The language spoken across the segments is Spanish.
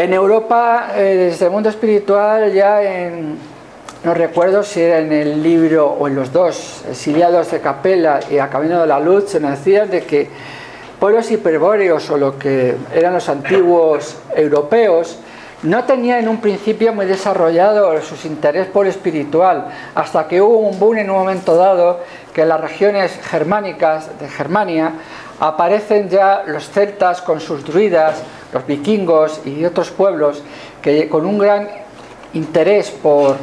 En Europa, desde el mundo espiritual, ya no recuerdo si era en el libro o en los dos, Exiliados de Capella y A Camino de la Luz, se nos decía de que pueblos hiperbóreos o lo que eran los antiguos europeos no tenían en un principio muy desarrollado su interés por lo espiritual, hasta que hubo un boom en un momento dado que en las regiones germánicas de Germania aparecen ya los celtas con sus druidas, los vikingos y otros pueblos que con un gran interés por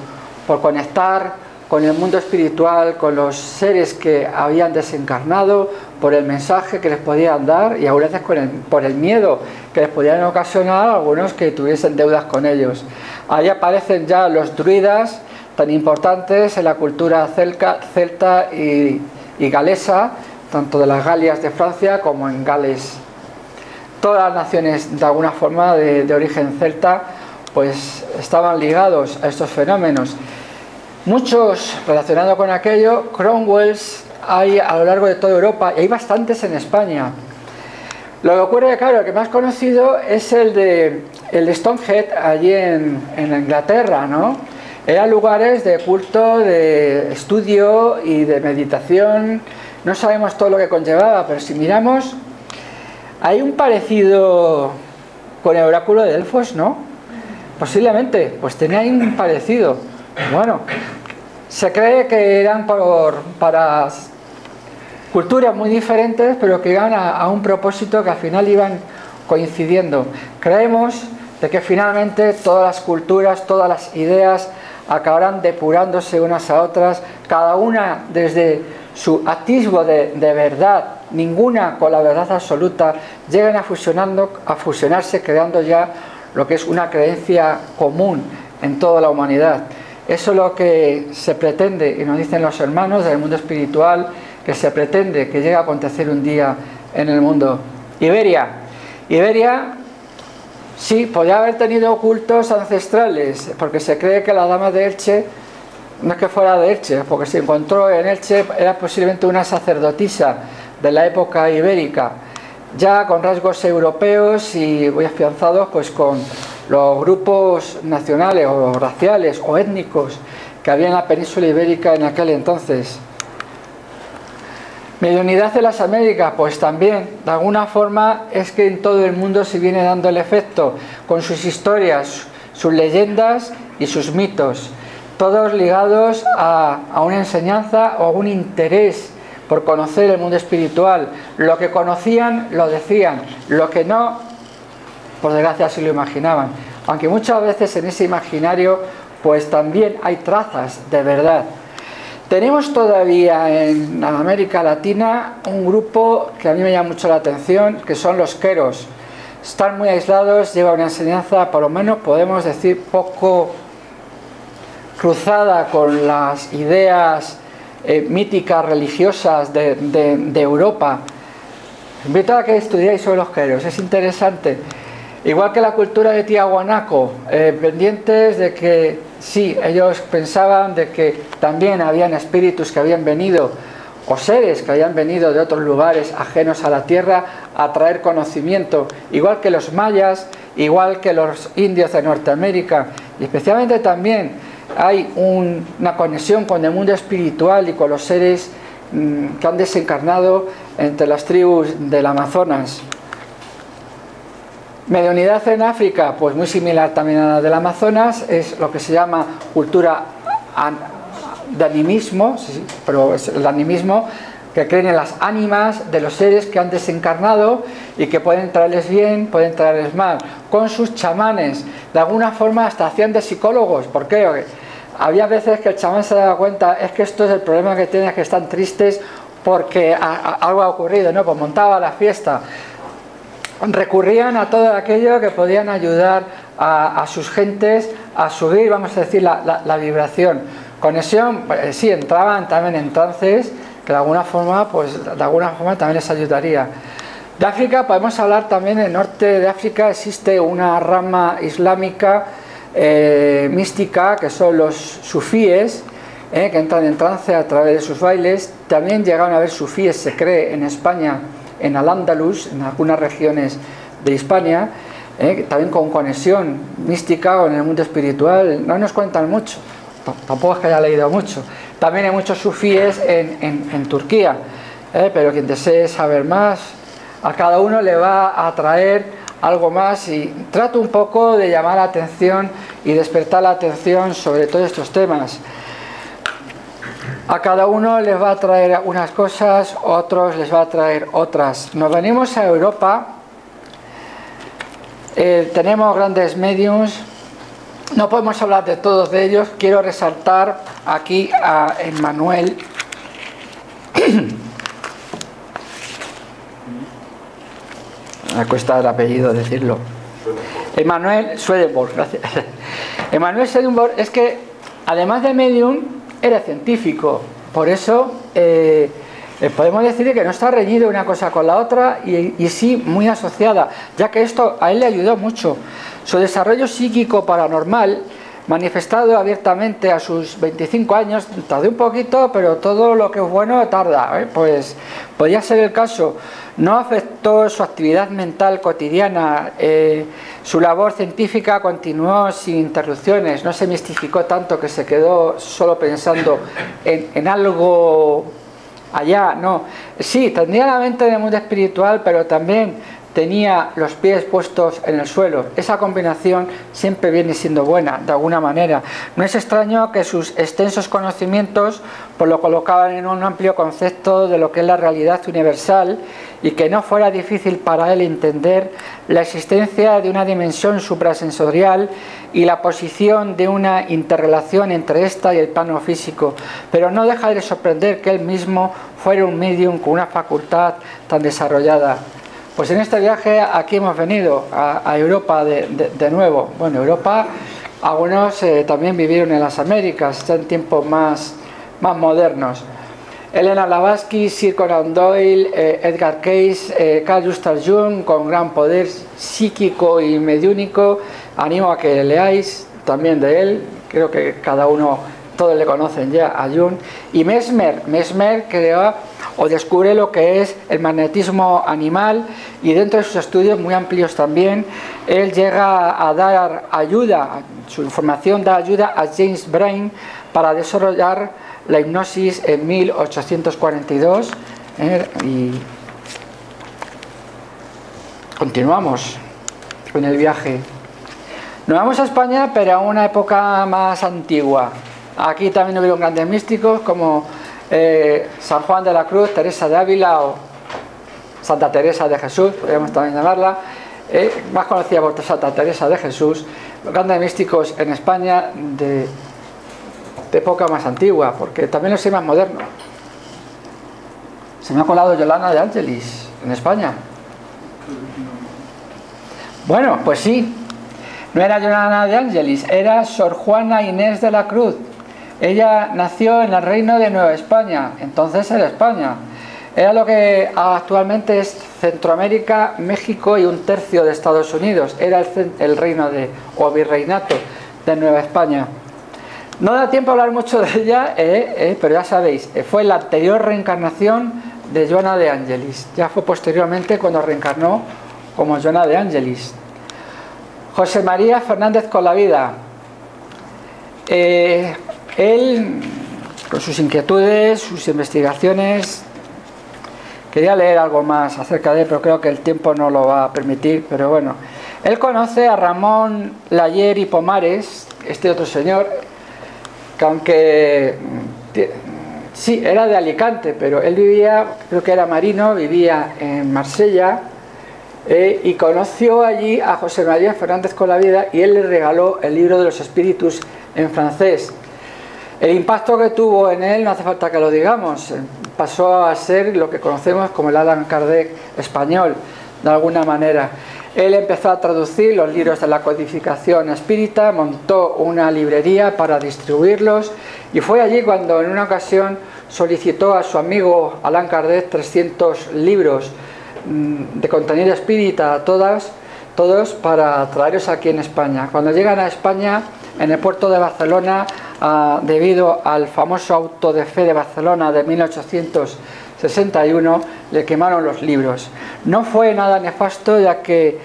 conectar con el mundo espiritual, con los seres que habían desencarnado, por el mensaje que les podían dar y a veces por el miedo que les podían ocasionar a algunos que tuviesen deudas con ellos. Ahí aparecen ya los druidas, tan importantes en la cultura celta y galesa, tanto de las Galias de Francia como en Gales. Todas las naciones de alguna forma de origen celta pues estaban ligados a estos fenómenos. Muchos relacionados con aquello, Cromwells hay a lo largo de toda Europa y hay bastantes en España. Lo que ocurre, claro, el que más conocido es el de Stonehenge, allí en Inglaterra, ¿no? Eran lugares de culto, de estudio y de meditación. No sabemos todo lo que conllevaba, pero si miramos, hay un parecido con el oráculo de Delfos, ¿no? Posiblemente, pues tenía un parecido. Bueno, se cree que eran para culturas muy diferentes, pero que iban a un propósito que al final iban coincidiendo. Creemos de que finalmente todas las culturas, todas las ideas acabarán depurándose unas a otras, cada una desde su atisbo de verdad, ninguna con la verdad absoluta, llegan a fusionarse, creando ya lo que es una creencia común en toda la humanidad. Eso es lo que se pretende, y nos dicen los hermanos del mundo espiritual, que se pretende que llegue a acontecer un día en el mundo. Iberia, sí, podría haber tenido cultos ancestrales, porque se cree que la dama de Elche, no es que fuera de Elche, porque se encontró en Elche, era posiblemente una sacerdotisa de la época ibérica, ya con rasgos europeos y muy afianzados pues con los grupos nacionales o raciales o étnicos que había en la península ibérica en aquel entonces. Mediunidad en las Américas, pues también, de alguna forma es que en todo el mundo se viene dando el efecto, con sus historias, sus leyendas y sus mitos, todos ligados a una enseñanza o a un interés por conocer el mundo espiritual. Lo que conocían lo decían, lo que no, por desgracia se lo imaginaban, aunque muchas veces en ese imaginario pues también hay trazas de verdad. Tenemos todavía en América Latina un grupo que a mí me llama mucho la atención, que son los queros. Están muy aislados, llevan una enseñanza, por lo menos podemos decir, poco cruzada con las ideas míticas religiosas de Europa. Os invito a que estudiéis sobre los queros, es interesante. Igual que la cultura de Tiahuanaco, pendientes de que sí, ellos pensaban de que también habían espíritus que habían venido, o seres que habían venido de otros lugares ajenos a la tierra a traer conocimiento, igual que los mayas, igual que los indios de Norteamérica, y especialmente también hay una conexión con el mundo espiritual y con los seres que han desencarnado entre las tribus del Amazonas. Mediunidad en África, pues muy similar también a la del Amazonas, es lo que se llama cultura de animismo, sí, pero es el animismo que creen en las ánimas de los seres que han desencarnado y que pueden traerles bien, pueden traerles mal, con sus chamanes. De alguna forma hasta hacían de psicólogos. ¿Por qué? Había veces que el chamán se daba cuenta, es que esto es el problema que tienen, que están tristes porque algo ha ocurrido, ¿no? Pues montaba la fiesta. Recurrían a todo aquello que podían ayudar a sus gentes a subir, vamos a decir, la vibración. Conexión, pues, sí, entraban también en trances que de alguna forma también les ayudaría. De África podemos hablar también. En el norte de África existe una rama islámica mística, que son los sufíes, que entran en trance a través de sus bailes. También llegaron a haber sufíes, se cree, en España, en Al-Ándalus, en algunas regiones de Hispania. también con conexión mística con el mundo espiritual. No nos cuentan mucho, tampoco es que haya leído mucho. También hay muchos sufíes en Turquía, pero quien desee saber más, a cada uno le va a atraer algo más, y trato un poco de llamar la atención y despertar la atención sobre todos estos temas. A cada uno les va a traer unas cosas, otros les va a traer otras. Nos venimos a Europa, tenemos grandes mediums, no podemos hablar de todos de ellos. Quiero resaltar aquí a Emmanuel. Me cuesta el apellido decirlo. Emmanuel Swedenborg, gracias. Emmanuel Swedenborg es que, además de medium, era científico. Por eso podemos decir que no está reñido una cosa con la otra, y sí muy asociada, ya que esto a él le ayudó mucho. Su desarrollo psíquico paranormal, manifestado abiertamente a sus 25 años, tardó un poquito, pero todo lo que es bueno tarda, pues podía ser el caso. No afectó su actividad mental cotidiana, su labor científica continuó sin interrupciones, no se mistificó tanto que se quedó solo pensando en algo allá, no. Sí, tendría la mente en el mundo espiritual, pero también tenía los pies puestos en el suelo. Esa combinación siempre viene siendo buena, de alguna manera. No es extraño que sus extensos conocimientos pues lo colocaban en un amplio concepto de lo que es la realidad universal, y que no fuera difícil para él entender la existencia de una dimensión suprasensorial y la posición de una interrelación entre esta y el plano físico. Pero no deja de sorprender que él mismo fuera un medium con una facultad tan desarrollada. Pues en este viaje aquí hemos venido a Europa de nuevo. Bueno, Europa, algunos también vivieron en las Américas, ya en tiempos más modernos. Helena Blavatsky, Sir Conan Doyle, Edgar Cayce, Carl Gustav Jung, con gran poder psíquico y mediúnico. Animo a que leáis también de él. Creo que cada uno, todos le conocen ya a Jung. Y Mesmer creó o descubre lo que es el magnetismo animal, y dentro de sus estudios muy amplios también, él llega a dar ayuda, su información da ayuda a James Brain para desarrollar la hipnosis en 1842. Y continuamos con el viaje. Nos vamos a España, pero a una época más antigua. Aquí también hubieron grandes místicos como San Juan de la Cruz, Teresa de Ávila o Santa Teresa de Jesús, podríamos también llamarla, más conocida por Santa Teresa de Jesús. Los grandes místicos en España de época más antigua, porque también los hay más modernos. Se me ha colado Yolanda de Ángelis en España. Bueno, pues sí, no era Yolanda de Ángelis, era Sor Juana Inés de la Cruz. Ella nació en el reino de Nueva España, entonces era España. Era lo que actualmente es Centroamérica, México y un tercio de Estados Unidos. Era el reino o virreinato de Nueva España. No da tiempo a hablar mucho de ella, pero ya sabéis, fue la anterior reencarnación de Joana de Ángelis. Ya fue posteriormente cuando reencarnó como Joana de Ángelis. José María Fernández Colavida. Él, con sus inquietudes, sus investigaciones, quería leer algo más acerca de él, pero creo que el tiempo no lo va a permitir. Pero bueno, él conoce a Ramón Layer y Pomares, este otro señor, que aunque sí, era de Alicante, pero él vivía, creo que era marino, vivía en Marsella, y conoció allí a José María Fernández Colavida, y él le regaló el libro de los espíritus en francés. El impacto que tuvo en él no hace falta que lo digamos, pasó a ser lo que conocemos como el Allan Kardec español, de alguna manera. Él empezó a traducir los libros de la codificación espírita, montó una librería para distribuirlos, y fue allí cuando en una ocasión solicitó a su amigo Allan Kardec 300 libros de contenido espírita, todos para traerlos aquí en España. Cuando llegan a España, en el puerto de Barcelona, debido al famoso auto de fe de Barcelona de 1861, le quemaron los libros. No fue nada nefasto, ya que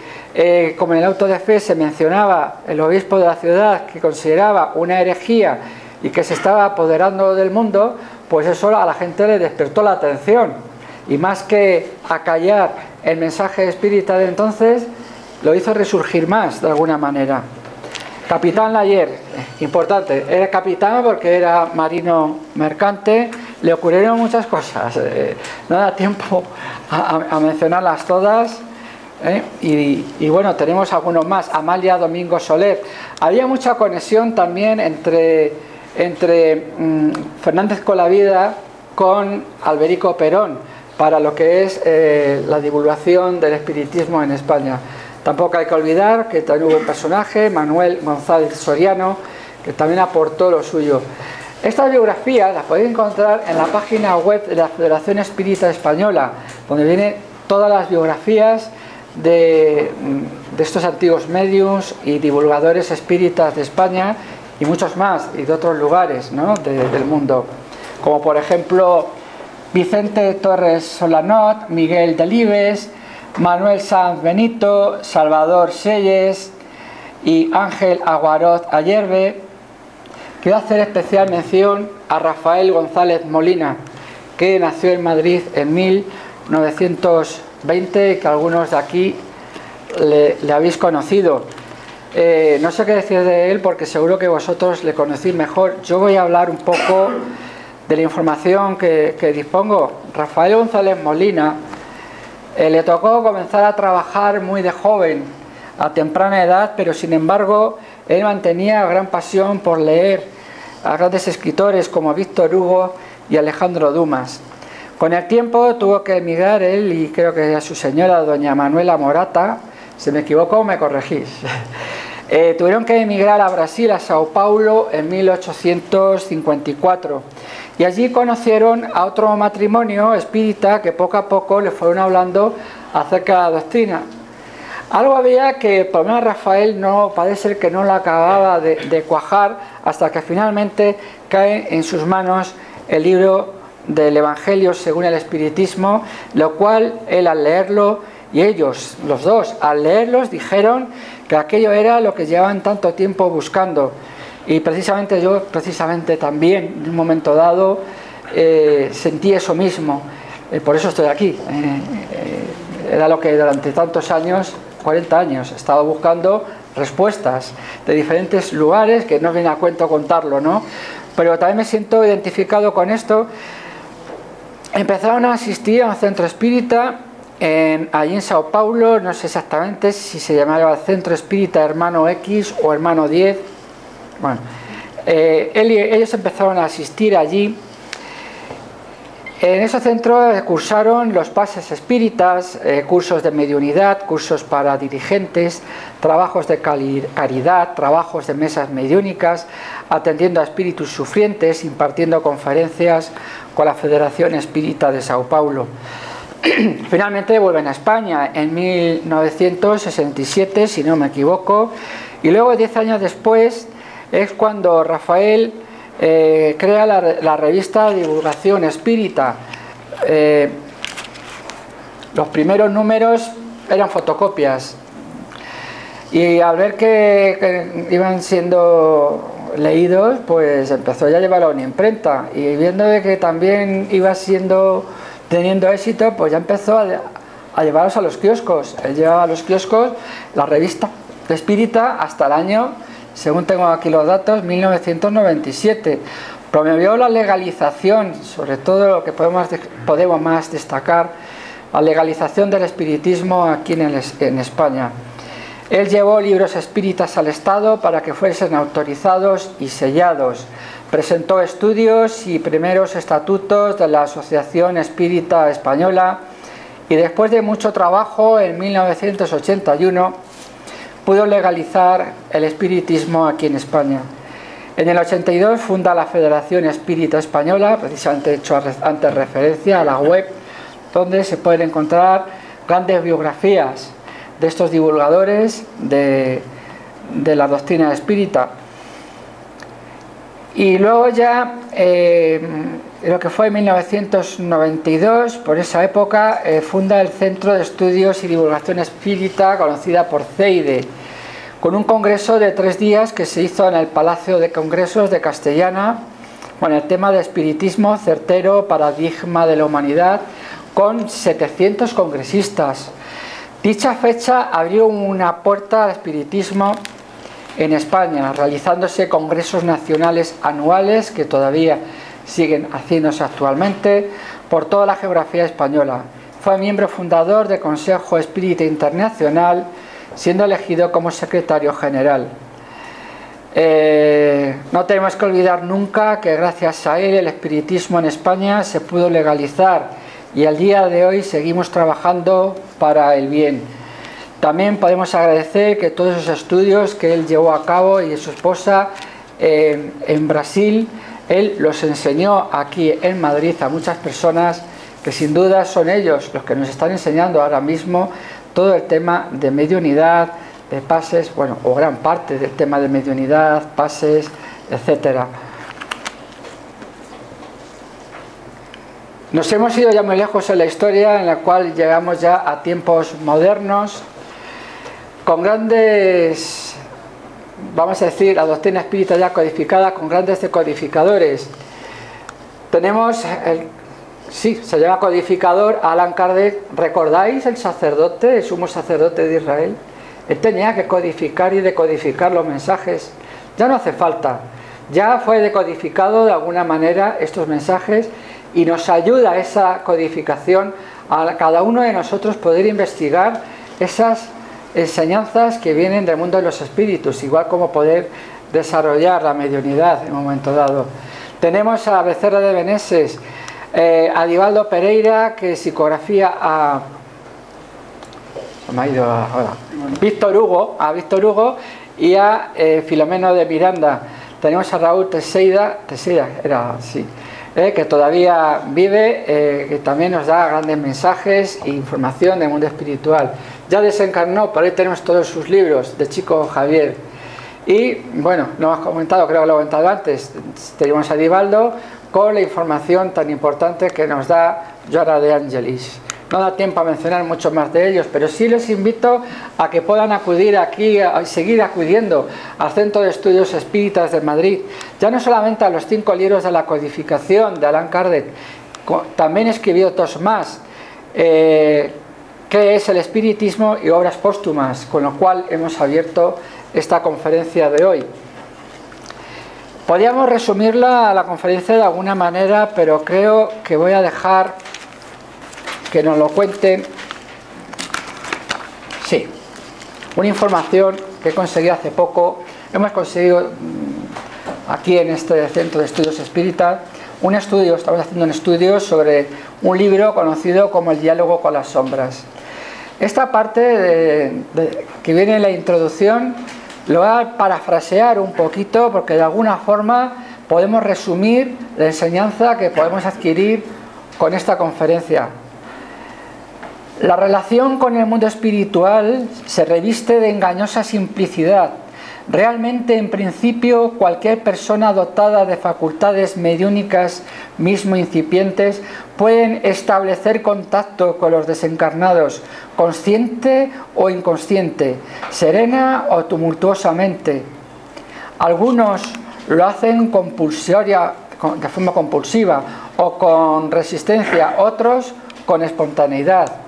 como en el auto de fe se mencionaba el obispo de la ciudad que consideraba una herejía y que se estaba apoderando del mundo, pues eso a la gente le despertó la atención. Y más que acallar el mensaje espírita de entonces, lo hizo resurgir más de alguna manera. Capitán Layer, importante, era capitán porque era marino mercante, le ocurrieron muchas cosas, no da tiempo a mencionarlas todas, y bueno, tenemos algunos más. Amalia Domingo Soler. Había mucha conexión también entre Fernández Colavida con Alberico Perón para lo que es la divulgación del espiritismo en España. Tampoco hay que olvidar que también hubo un personaje, Manuel González Soriano, que también aportó lo suyo. Estas biografías las podéis encontrar en la página web de la Federación Espírita Española, donde vienen todas las biografías de estos antiguos medios y divulgadores espíritas de España y muchos más, y de otros lugares, ¿no?, del mundo, como por ejemplo Vicente Torres Solanot, Miguel Delibes, Manuel Sanz Benito, Salvador Selles y Ángel Aguarot Ayerbe. Quiero hacer especial mención a Rafael González Molina, que nació en Madrid en 1920, que algunos de aquí le habéis conocido. No sé qué decir de él porque seguro que vosotros le conocéis mejor. Yo voy a hablar un poco de la información que dispongo. Rafael González Molina le tocó comenzar a trabajar muy de joven, a temprana edad, pero sin embargo él mantenía gran pasión por leer a grandes escritores como Víctor Hugo y Alejandro Dumas. Con el tiempo tuvo que emigrar él y creo que a su señora, doña Manuela Morata, si me equivoco me corregís. Tuvieron que emigrar a Brasil, a Sao Paulo, en 1854. Y allí conocieron a otro matrimonio espírita que poco a poco le fueron hablando acerca de la doctrina. Algo había que por lo menos Rafael parece ser que no lo acababa de cuajar, hasta que finalmente cae en sus manos el libro del Evangelio según el Espiritismo, lo cual él al leerlo, y ellos, los dos, al leerlos dijeron que aquello era lo que llevaban tanto tiempo buscando. Y precisamente yo, también, en un momento dado, sentí eso mismo. Por eso estoy aquí. Era lo que durante tantos años, 40 años, he estado buscando respuestas de diferentes lugares, que no viene a cuento contarlo, ¿no? Pero también me siento identificado con esto. Empezaron a asistir a un centro espírita allí en Sao Paulo, no sé exactamente si se llamaba Centro Espírita Hermano X o Hermano 10. Bueno, ellos empezaron a asistir allí. En ese centro cursaron los pases espíritas, cursos de mediunidad, cursos para dirigentes, trabajos de caridad, trabajos de mesas mediúnicas, atendiendo a espíritus sufrientes, impartiendo conferencias con la Federación Espírita de Sao Paulo. Finalmente vuelven a España en 1967, si no me equivoco, y luego 10 años después es cuando Rafael crea la revista Divulgación Espírita. Los primeros números eran fotocopias y al ver que iban siendo leídos, pues empezó ya a llevarlo a una imprenta, y viendo de que también iba teniendo éxito, pues ya empezó a llevarlos a los kioscos. Él llevaba a los kioscos la revista Espírita hasta el año, según tengo aquí los datos, 1997. Promovió la legalización, sobre todo lo que podemos más destacar, la legalización del espiritismo aquí en España. Él llevó libros espíritas al Estado para que fuesen autorizados y sellados. Presentó estudios y primeros estatutos de la Asociación Espírita Española, y después de mucho trabajo, en 1981, pudo legalizar el espiritismo aquí en España. En el 82 funda la Federación Espírita Española, precisamente he hecho antes referencia a la web, donde se pueden encontrar grandes biografías de estos divulgadores de la doctrina espírita. Y luego ya lo que fue en 1992, por esa época, funda el Centro de Estudios y Divulgación Espírita, conocida por CEIDE, con un congreso de 3 días que se hizo en el Palacio de Congresos de Castellana, con el tema de espiritismo certero, paradigma de la humanidad, con 700 congresistas. Dicha fecha abrió una puerta al espiritismo en España, realizándose congresos nacionales anuales que todavía siguen haciéndose actualmente por toda la geografía española. Fue miembro fundador del Consejo Espírita Internacional, siendo elegido como secretario general. No tenemos que olvidar nunca que gracias a él el espiritismo en España se pudo legalizar y al día de hoy seguimos trabajando para el bien. También podemos agradecer que todos esos estudios que él llevó a cabo y su esposa en Brasil, él los enseñó aquí en Madrid a muchas personas que sin duda son ellos los que nos están enseñando ahora mismo todo el tema de mediunidad, de pases, bueno, o gran parte del tema de mediunidad, pases, etcétera. Nos hemos ido ya muy lejos en la historia, en la cual llegamos ya a tiempos modernos, con grandes, vamos a decir, la doctrina espírita ya codificada, con grandes decodificadores. Tenemos, sí, se llama codificador Allan Kardec. ¿Recordáis el sacerdote, el sumo sacerdote de Israel? Él tenía que codificar y decodificar los mensajes. Ya no hace falta. Ya fue decodificado de alguna manera estos mensajes y nos ayuda esa codificación a cada uno de nosotros poder investigar esas enseñanzas que vienen del mundo de los espíritus, igual como poder desarrollar la mediunidad en un momento dado. Tenemos a Becerra de Meneses, a Divaldo Pereira, que psicografía a Víctor Hugo y a Filomeno de Miranda. Tenemos a Raúl Teixeira era así, que todavía vive, que también nos da grandes mensajes e información del mundo espiritual. Ya desencarnó, pero ahí tenemos todos sus libros de Chico Javier. Y bueno, lo hemos comentado, creo que lo he comentado antes, tenemos a Divaldo con la información tan importante que nos da Joana de Angelis. No da tiempo a mencionar mucho más de ellos, pero sí les invito a que puedan acudir aquí, a seguir acudiendo al Centro de Estudios Espíritas de Madrid, ya no solamente a los 5 libros de la codificación de Allan Kardec, también escribió 2 más, que es el espiritismo y obras póstumas, con lo cual hemos abierto esta conferencia de hoy. Podríamos resumirla a la conferencia de alguna manera, pero creo que voy a dejar que nos lo cuenten. Sí, una información que he conseguido hace poco. Hemos conseguido aquí en este Centro de Estudios Espíritas un estudio, estamos haciendo un estudio sobre un libro conocido como El diálogo con las sombras. Esta parte que viene en la introducción lo voy a parafrasear un poquito porque de alguna forma podemos resumir la enseñanza que podemos adquirir con esta conferencia. La relación con el mundo espiritual se reviste de engañosa simplicidad. Realmente, en principio, cualquier persona dotada de facultades mediúnicas, mismo incipientes, pueden establecer contacto con los desencarnados, consciente o inconsciente, serena o tumultuosamente. Algunos lo hacen de forma compulsiva o con resistencia, otros con espontaneidad.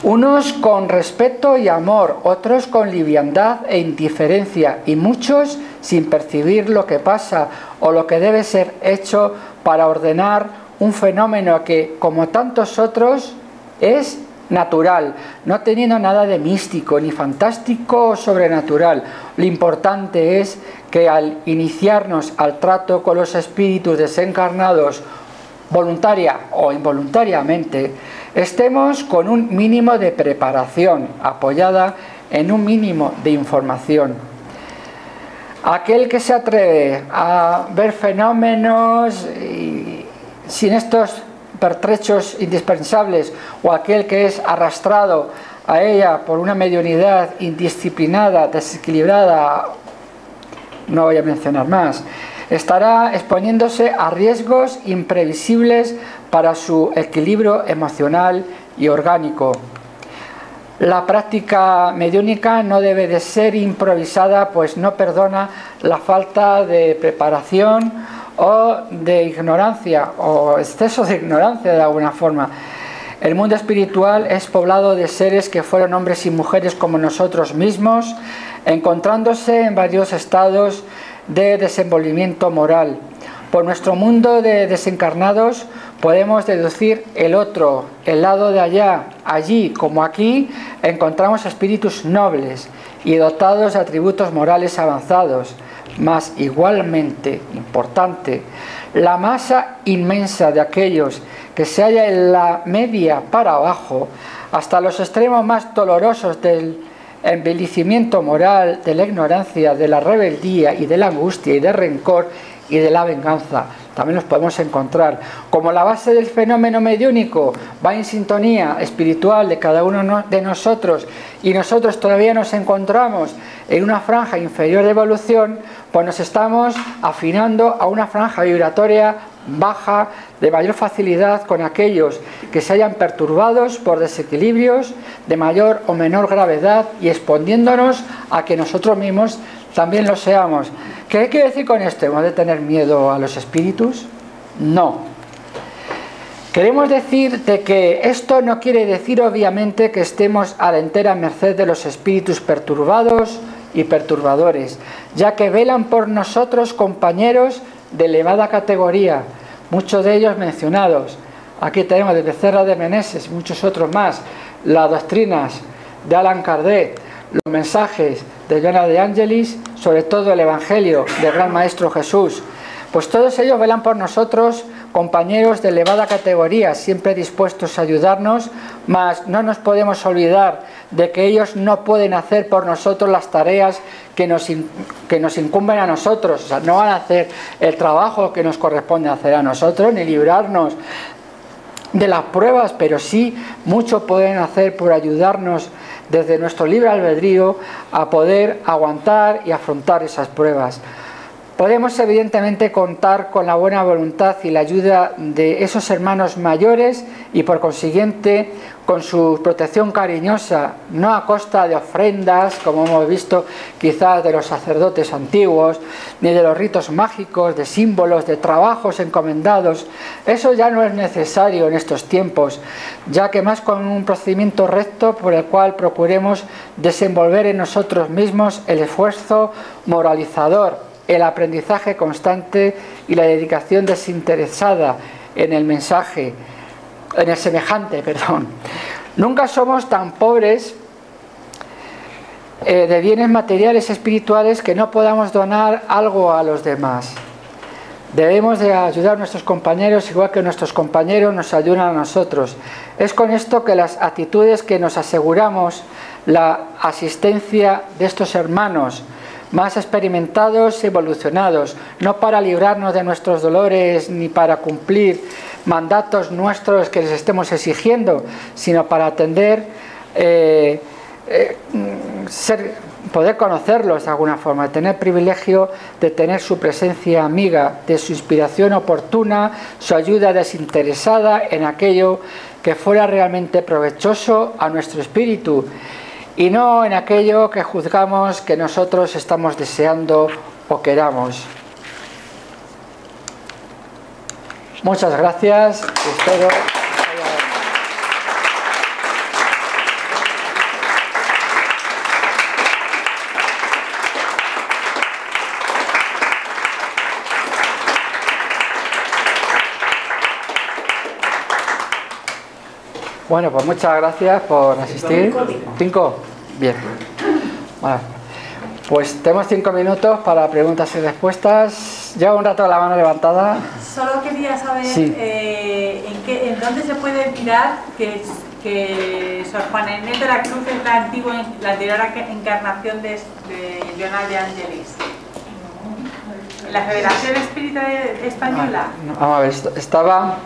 Unos con respeto y amor, otros con liviandad e indiferencia, y muchos sin percibir lo que pasa o lo que debe ser hecho para ordenar un fenómeno que, como tantos otros, es natural, no teniendo nada de místico, ni fantástico o sobrenatural. Lo importante es que al iniciarnos al trato con los espíritus desencarnados, voluntaria o involuntariamente, estemos con un mínimo de preparación apoyada en un mínimo de información. Aquel que se atreve a ver fenómenos sin estos pertrechos indispensables, o aquel que es arrastrado a ella por una mediunidad indisciplinada, desequilibrada, no voy a mencionar más, estará exponiéndose a riesgos imprevisibles para su equilibrio emocional y orgánico. La práctica mediúnica no debe de ser improvisada, pues no perdona la falta de preparación o de ignorancia, o exceso de ignorancia de alguna forma. El mundo espiritual es poblado de seres que fueron hombres y mujeres como nosotros mismos, encontrándose en varios estados de desenvolvimiento moral. Por nuestro mundo de desencarnados podemos deducir el otro, el lado de allá. Allí, como aquí, encontramos espíritus nobles y dotados de atributos morales avanzados. Mas igualmente importante, la masa inmensa de aquellos que se halla en la media para abajo, hasta los extremos más dolorosos del envilecimiento moral, de la ignorancia, de la rebeldía y de la angustia y del rencor y de la venganza, también los podemos encontrar. Como la base del fenómeno mediúnico va en sintonía espiritual de cada uno de nosotros y nosotros todavía nos encontramos en una franja inferior de evolución, pues nos estamos afinando a una franja vibratoria baja de mayor facilidad con aquellos que se hayan perturbados por desequilibrios de mayor o menor gravedad y exponiéndonos a que nosotros mismos también lo seamos. ¿Qué quiere decir con esto? ¿Hemos de tener miedo a los espíritus? No. Queremos decir de que esto no quiere decir obviamente que estemos a la entera merced de los espíritus perturbados y perturbadores, ya que velan por nosotros compañeros de elevada categoría, muchos de ellos mencionados. Aquí tenemos de Becerra de Meneses, muchos otros más, las doctrinas de Allan Kardec, los mensajes de Joana de Angelis, sobre todo el Evangelio del Gran Maestro Jesús. Pues todos ellos velan por nosotros, compañeros de elevada categoría, siempre dispuestos a ayudarnos, mas no nos podemos olvidar de que ellos no pueden hacer por nosotros las tareas que nos incumben a nosotros. O sea, no van a hacer el trabajo que nos corresponde hacer a nosotros, ni librarnos de las pruebas, pero sí mucho pueden hacer por ayudarnos desde nuestro libre albedrío a poder aguantar y afrontar esas pruebas. Podemos evidentemente contar con la buena voluntad y la ayuda de esos hermanos mayores y por consiguiente con su protección cariñosa, no a costa de ofrendas, como hemos visto quizás de los sacerdotes antiguos, ni de los ritos mágicos, de símbolos, de trabajos encomendados. Eso ya no es necesario en estos tiempos, ya que más con un procedimiento recto por el cual procuremos desenvolver en nosotros mismos el esfuerzo moralizador, el aprendizaje constante y la dedicación desinteresada en el mensaje, en el semejante, perdón. Nunca somos tan pobres de bienes materiales espirituales que no podamos donar algo a los demás. Debemos de ayudar a nuestros compañeros igual que nuestros compañeros nos ayudan a nosotros. Es con esto que las actitudes que nos aseguramos la asistencia de estos hermanos más experimentados y evolucionados, no para librarnos de nuestros dolores ni para cumplir mandatos nuestros que les estemos exigiendo, sino para atender, poder conocerlos de alguna forma, tener privilegio de tener su presencia amiga, de su inspiración oportuna, su ayuda desinteresada en aquello que fuera realmente provechoso a nuestro espíritu, y no en aquello que juzgamos que nosotros estamos deseando o queramos. Muchas gracias. Espero. Bueno, pues muchas gracias por asistir. 5. Bien. Bueno, pues tenemos 5 minutos para preguntas y respuestas. Llevo un rato la mano levantada. Solo quería saber sí. en dónde se puede mirar que Sor Juana Inés de la Cruz es la anterior encarnación de Joana de Angelis. ¿La Federación Espírita Española? Vamos a ver, estaba...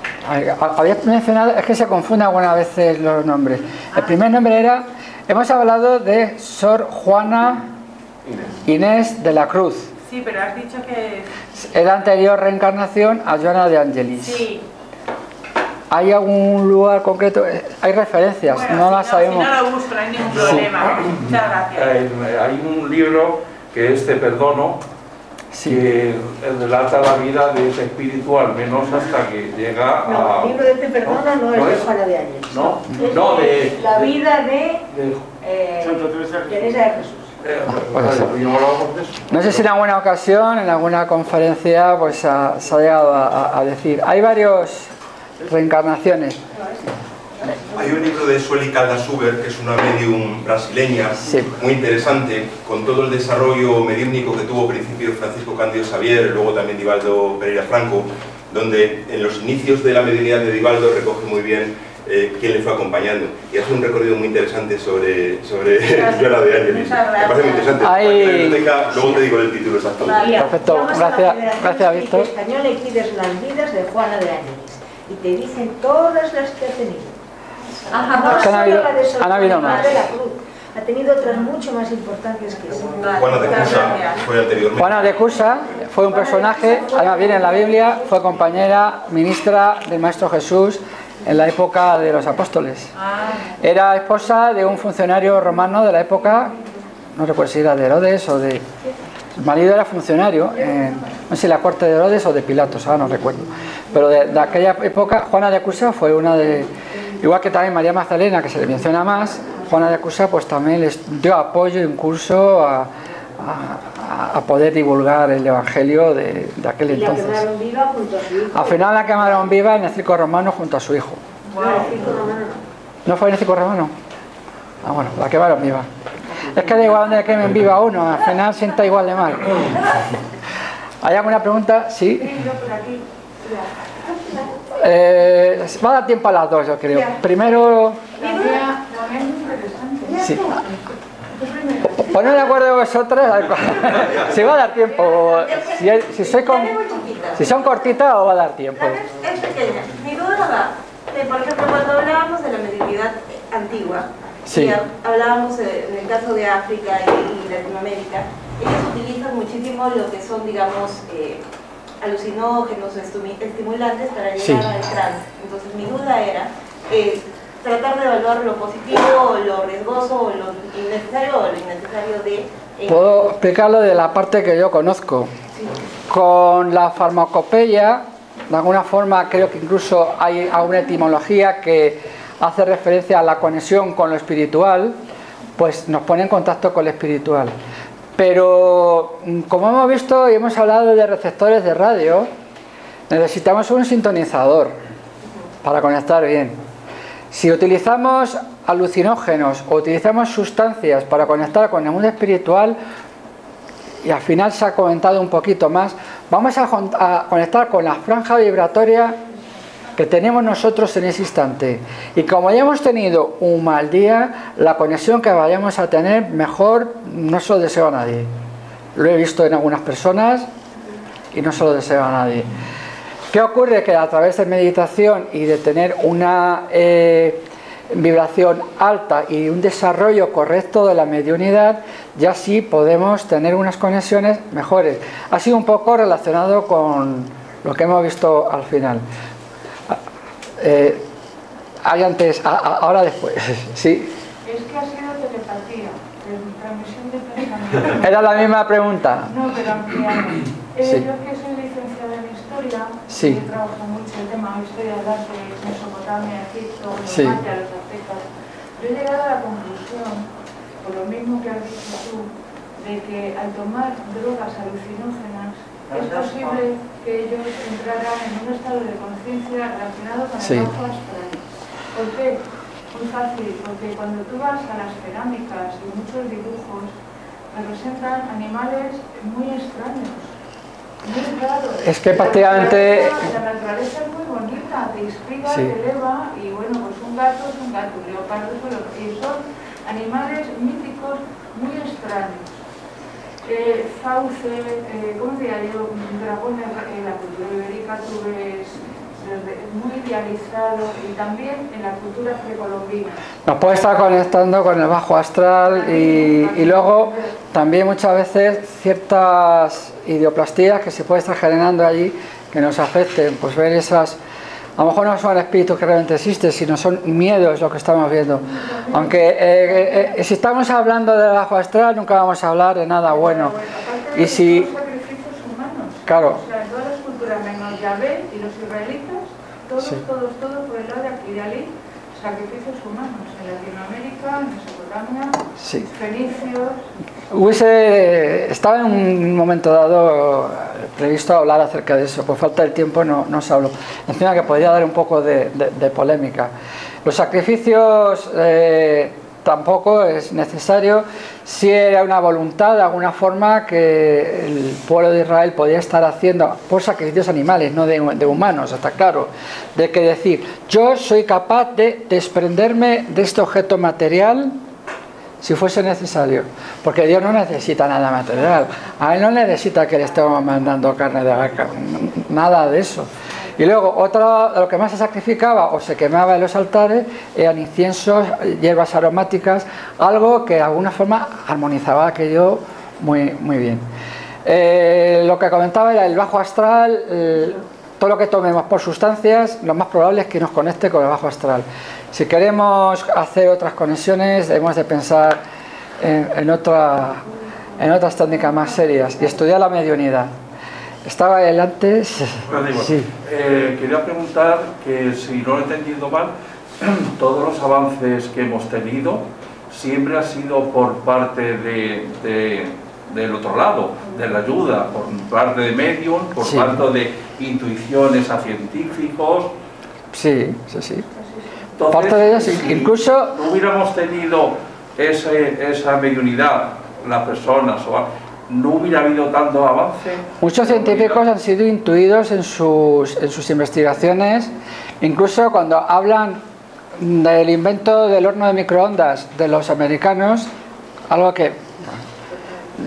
Había mencionado, es que se confunden algunas veces los nombres. El primer nombre era... Hemos hablado de Sor Juana Inés de la Cruz. Sí, pero has dicho que... Es la anterior reencarnación a Joana de Angelis. Sí. ¿Hay algún lugar concreto? Hay referencias, Bueno, no las sabemos. Si no lo busco, no hay ningún problema. Muchas gracias. Hay un libro que es Te perdono, Sí. que relata la vida de ese espíritu, al menos hasta que llega No, a... el libro de Te perdono no es de Juana de Ángeles. No, Es no, de... la vida de de Teresa de Jesús. Puede ser. yo hablaba de eso. No sé si en alguna ocasión, en alguna conferencia, pues se ha llegado a decir. Hay varias reencarnaciones. Hay un libro de Sueli Caldas Huber, que es una medium brasileña, Sí. muy interesante, con todo el desarrollo mediúmnico que tuvo al principio Francisco Cándido Xavier, luego también Divaldo Pereira Franco, donde en los inicios de la mediunidad de Divaldo recoge muy bien quién le fue acompañando. Y hace un recorrido muy interesante sobre Joana de Ángelis. Me parece muy interesante. Hay- Para que la biblioteca, luego te digo el título exacto. Mira, Perfecto, llamas a la gracias, Federación gracias, Espírita Víctor. Española y pides las vidas de Juana de Ángelis. Y te dicen todas las que ha tenido. Ajá, No que han solo habido- la de Sor han habido Juana más. de la Cruz. Ha tenido otras mucho más importantes que esa. Juana de Muchas Cusa gracias. fue anteriormente. Juana de Cusa fue un personaje, además viene en la Biblia, fue compañera ministra del Maestro Jesús en la época de los apóstoles. Ah, Era esposa de un funcionario romano de la época, no recuerdo si era de Herodes o de... Su marido era funcionario, no sé si la corte de Herodes o de Pilatos, ahora no recuerdo. Pero de aquella época, Juana de Cusa fue una de... Igual que también María Magdalena, que se le menciona más, Juana de Cusa pues también les dio apoyo, impulso a poder divulgar el Evangelio de aquel Y la entonces. quemaron viva junto a su hijo. Al final la quemaron viva en el circo romano junto a su hijo. No, el circo romano no. ¿No fue en el circo romano? Ah, bueno, la quemaron viva. Es que da igual donde quemen viva uno, al final sienta igual de mal. ¿Hay alguna pregunta? Sí. Va a dar tiempo a las dos, yo creo. Primero... Sí. Poned de acuerdo vosotras. Si va a dar tiempo. Si son cortitas, os va a dar tiempo. Es pequeña. Mi duda va, por ejemplo, cuando hablábamos de la mediunidad antigua, Sí. y hablábamos en el caso de África y Latinoamérica, ellos utilizan muchísimo lo que son, digamos, alucinógenos, estimulantes para llegar Sí. al trance. Entonces mi duda era tratar de evaluar lo positivo, lo riesgoso, o lo innecesario de... Puedo explicarlo de la parte que yo conozco. Con la farmacopeia, de alguna forma creo que incluso hay alguna etimología que hace referencia a la conexión con lo espiritual, pues nos pone en contacto con lo espiritual. Pero como hemos visto y hemos hablado de receptores de radio, necesitamos un sintonizador para conectar bien. Si utilizamos alucinógenos o utilizamos sustancias para conectar con el mundo espiritual, y al final se ha comentado un poquito más, vamos a conectar con la franja vibratoria que tenemos nosotros en ese instante. Y como ya hemos tenido un mal día, la conexión que vayamos a tener mejor no se lo deseo a nadie. Lo he visto en algunas personas y no se lo deseo a nadie. ¿Qué ocurre? Que a través de meditación y de tener una vibración alta y un desarrollo correcto de la mediunidad, ya sí podemos tener unas conexiones mejores. Ha sido un poco relacionado con lo que hemos visto al final. Hay antes, ahora después, sí. Es que ha sido telepatía, transmisión de pensamiento. Era la misma pregunta. No, pero ampliado. Sí. Yo que soy licenciada en historia, Sí. y trabajo mucho el tema de historia de arte, Mesopotamia, Egipto, Sí. Normandia, los aztecas. Yo he llegado a la conclusión, por lo mismo que has dicho tú, de que al tomar drogas alucinógenas es posible que ellos entraran en un estado de conciencia relacionado con Sí. el ojo astral. ¿Por qué? Muy fácil, porque cuando tú vas a las cerámicas y muchos dibujos representan animales muy extraños, muy raros. Es que prácticamente... La naturaleza es muy bonita, te inspira, Sí. te eleva, y bueno, pues un gato es un gato, un leopardo es un leopardo, y son animales míticos muy extraños. Fauce, ¿cómo diría yo? Dragones, en la cultura ibérica tú ves muy idealizado, y también en la cultura precolombina. Nos puede estar conectando con el bajo astral y luego también muchas veces ciertas idioplastías que se puede estar generando allí que nos afecten, pues ver esas, a lo mejor no son espíritus que realmente existen, sino son miedos lo que estamos viendo. Aunque si estamos hablando del bajo astral nunca vamos a hablar de nada bueno. Y si, los sacrificios humanos, claro, o sea, en todas las culturas menos Yahvé y los israelitas, todos, sí, todos por el lado de aquí de Ali, sacrificios humanos en Latinoamérica, en Mesopotamia, sí. fenicios. Estaba en un momento dado previsto hablar acerca de eso, por falta de tiempo no se habló. Encima que podría dar un poco de polémica. Los sacrificios tampoco es necesario si era una voluntad de alguna forma que el pueblo de Israel podía estar haciendo por sacrificios animales, no de humanos, está claro. De que decir, yo soy capaz de desprenderme de este objeto material si fuese necesario, porque Dios no necesita nada material, a Él no necesita que le estemos mandando carne de vaca, nada de eso. Y luego, lo que más se sacrificaba o se quemaba en los altares eran inciensos, hierbas aromáticas, algo que de alguna forma armonizaba aquello muy bien. Lo que comentaba era el bajo astral, todo lo que tomemos por sustancias, lo más probable es que nos conecte con el bajo astral. Si queremos hacer otras conexiones, debemos de pensar en otras técnicas más serias y estudiar la mediunidad. Estaba él antes. Sí. Quería preguntar que si no lo he entendido mal, todos los avances que hemos tenido siempre ha sido por parte del otro lado, de la ayuda, por parte de medium, por parte de intuiciones a científicos. Sí. Entonces, parte de ellos, si incluso no hubiéramos tenido esa mediunidad, las personas no hubiera habido tanto avance. Muchos científicos han sido intuidos en sus investigaciones, incluso cuando hablan del invento del horno de microondas de los americanos, algo que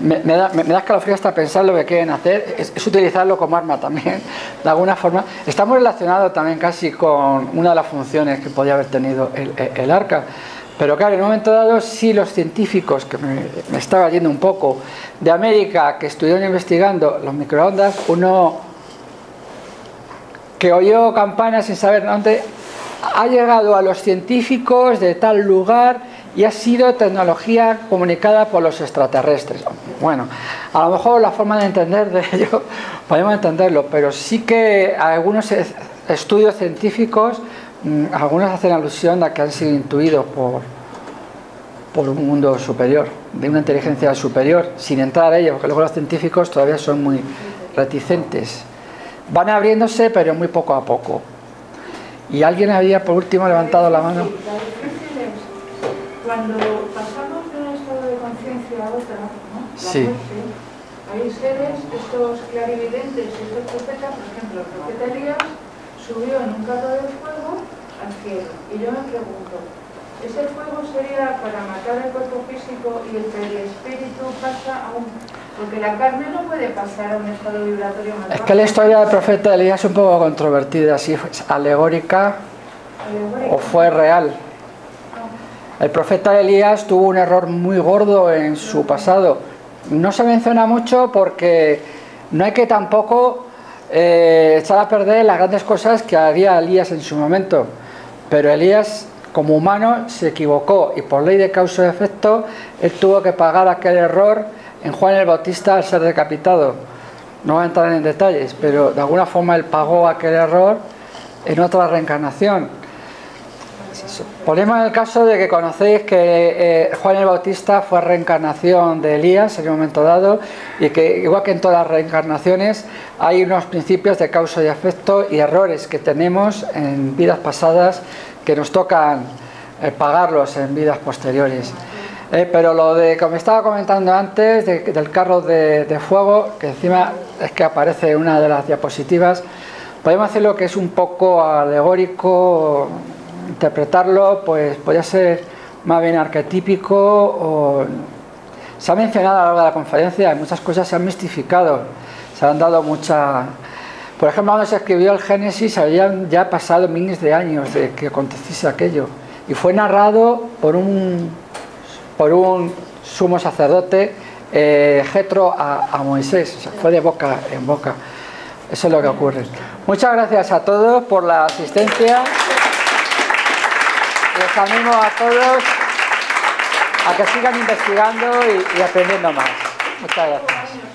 me da escalofrío hasta pensar lo que quieren hacer, es utilizarlo como arma también, de alguna forma. Está muy relacionado también casi con una de las funciones que podía haber tenido el arca. Pero claro, en un momento dado, sí, los científicos, que me estaba yendo un poco, de América, que estuvieron investigando los microondas, uno que oyó campanas sin saber dónde, ha llegado a los científicos de tal lugar y ha sido tecnología comunicada por los extraterrestres. Bueno, a lo mejor la forma de entender de ello, podemos entenderlo, pero sí que algunos estudios científicos, algunos hacen alusión a que han sido intuidos por un mundo superior, de una inteligencia superior, sin entrar a ello, porque luego los científicos todavía son muy reticentes. Van abriéndose, pero muy poco a poco. Y alguien había, por último, levantado la mano. Cuando pasamos de un estado de conciencia a otro, ¿no? Sí. Hay seres, estos clarividentes y estos profetas, por ejemplo, el profeta Elías subió en un carro de fuego al cielo. Y yo me pregunto, ¿ese fuego sería para matar el cuerpo físico y el espíritu pasa a un...? Porque la carne no puede pasar a un estado vibratorio más bajo. Es que la historia del profeta Elías es un poco controvertida, si es alegórica o fue real. El profeta Elías tuvo un error muy gordo en su pasado. No se menciona mucho porque no hay que tampoco echar a perder las grandes cosas que haría Elías en su momento. Pero Elías, como humano, se equivocó y por ley de causa y efecto, él tuvo que pagar aquel error en Juan el Bautista al ser decapitado. No voy a entrar en detalles, pero de alguna forma él pagó aquel error en otra reencarnación. Ponemos el caso de que conocéis que Juan el Bautista fue reencarnación de Elías en un momento dado, y que igual que en todas las reencarnaciones hay unos principios de causa y efecto y errores que tenemos en vidas pasadas que nos tocan pagarlos en vidas posteriores. Pero lo de, como estaba comentando antes, del carro de fuego, que encima es que aparece en una de las diapositivas, podemos decirlo que es un poco alegórico, interpretarlo, pues podría ser más bien arquetípico, o se ha mencionado a lo largo de la conferencia, muchas cosas se han mistificado, se han dado mucha Por ejemplo, cuando se escribió el Génesis, habían ya pasado miles de años de que aconteciese aquello. Y fue narrado por un sumo sacerdote, Jetro, a Moisés. O sea, fue de boca en boca. Eso es lo que ocurre. Muchas gracias a todos por la asistencia. Les animo a todos a que sigan investigando y aprendiendo más. Muchas gracias.